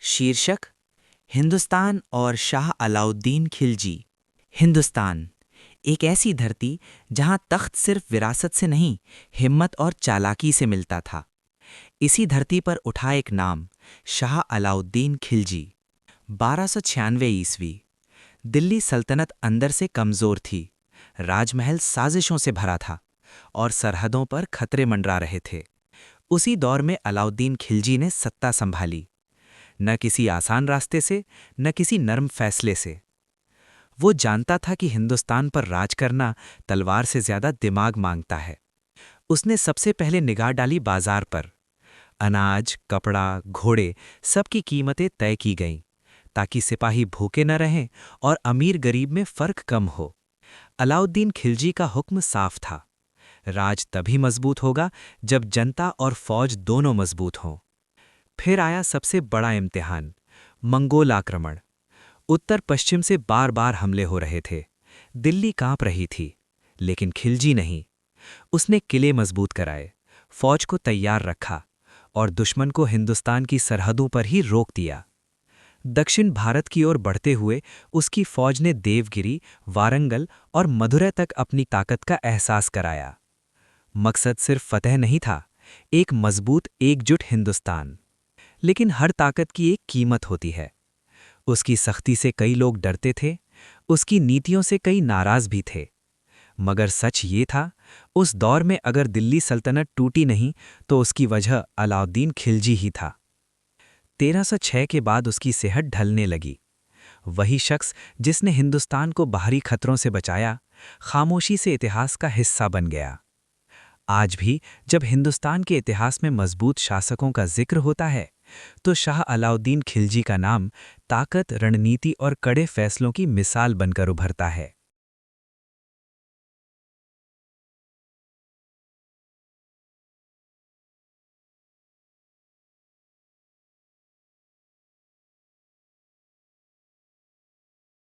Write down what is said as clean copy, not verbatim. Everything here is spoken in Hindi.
शीर्षक हिंदुस्तान और शाह अलाउद्दीन खिलजी। हिंदुस्तान एक ऐसी धरती जहां तख्त सिर्फ विरासत से नहीं, हिम्मत और चालाकी से मिलता था। इसी धरती पर उठा एक नाम, शाह अलाउद्दीन खिलजी। 1296 ईस्वी। दिल्ली सल्तनत अंदर से कमजोर थी। राजमहल साजिशों से भरा था और सरहदों पर खतरे मंडरा रहे थे। उसी दौर में अलाउद्दीन खिलजी ने सत्ता संभाली, न किसी आसान रास्ते से, न किसी नर्म फैसले से। वो जानता था कि हिंदुस्तान पर राज करना तलवार से ज्यादा दिमाग मांगता है। उसने सबसे पहले निगाह डाली बाजार पर। अनाज, कपड़ा, घोड़े, सबकी कीमतें तय की गईं, ताकि सिपाही भूखे न रहें और अमीर गरीब में फर्क कम हो। अलाउद्दीन खिलजी का हुक्म साफ था, राज तभी मजबूत होगा जब जनता और फौज दोनों मजबूत हों। फिर आया सबसे बड़ा इम्तिहान, मंगोल आक्रमण। उत्तर पश्चिम से बार बार हमले हो रहे थे। दिल्ली कांप रही थी, लेकिन खिलजी नहीं। उसने किले मजबूत कराए, फौज को तैयार रखा और दुश्मन को हिंदुस्तान की सरहदों पर ही रोक दिया। दक्षिण भारत की ओर बढ़ते हुए उसकी फौज ने देवगिरी, वारंगल और मदुरै तक अपनी ताकत का एहसास कराया। मकसद सिर्फ फतह नहीं था, एक मजबूत एकजुट हिंदुस्तान। लेकिन हर ताकत की एक कीमत होती है। उसकी सख्ती से कई लोग डरते थे, उसकी नीतियों से कई नाराज भी थे। मगर सच ये था, उस दौर में अगर दिल्ली सल्तनत टूटी नहीं तो उसकी वजह अलाउद्दीन खिलजी ही था। 1306 के बाद उसकी सेहत ढलने लगी। वही शख्स जिसने हिंदुस्तान को बाहरी खतरों से बचाया, खामोशी से इतिहास का हिस्सा बन गया। आज भी जब हिंदुस्तान के इतिहास में मजबूत शासकों का जिक्र होता है, तो शाह अलाउद्दीन खिलजी का नाम ताकत, रणनीति और कड़े फैसलों की मिसाल बनकर उभरता है।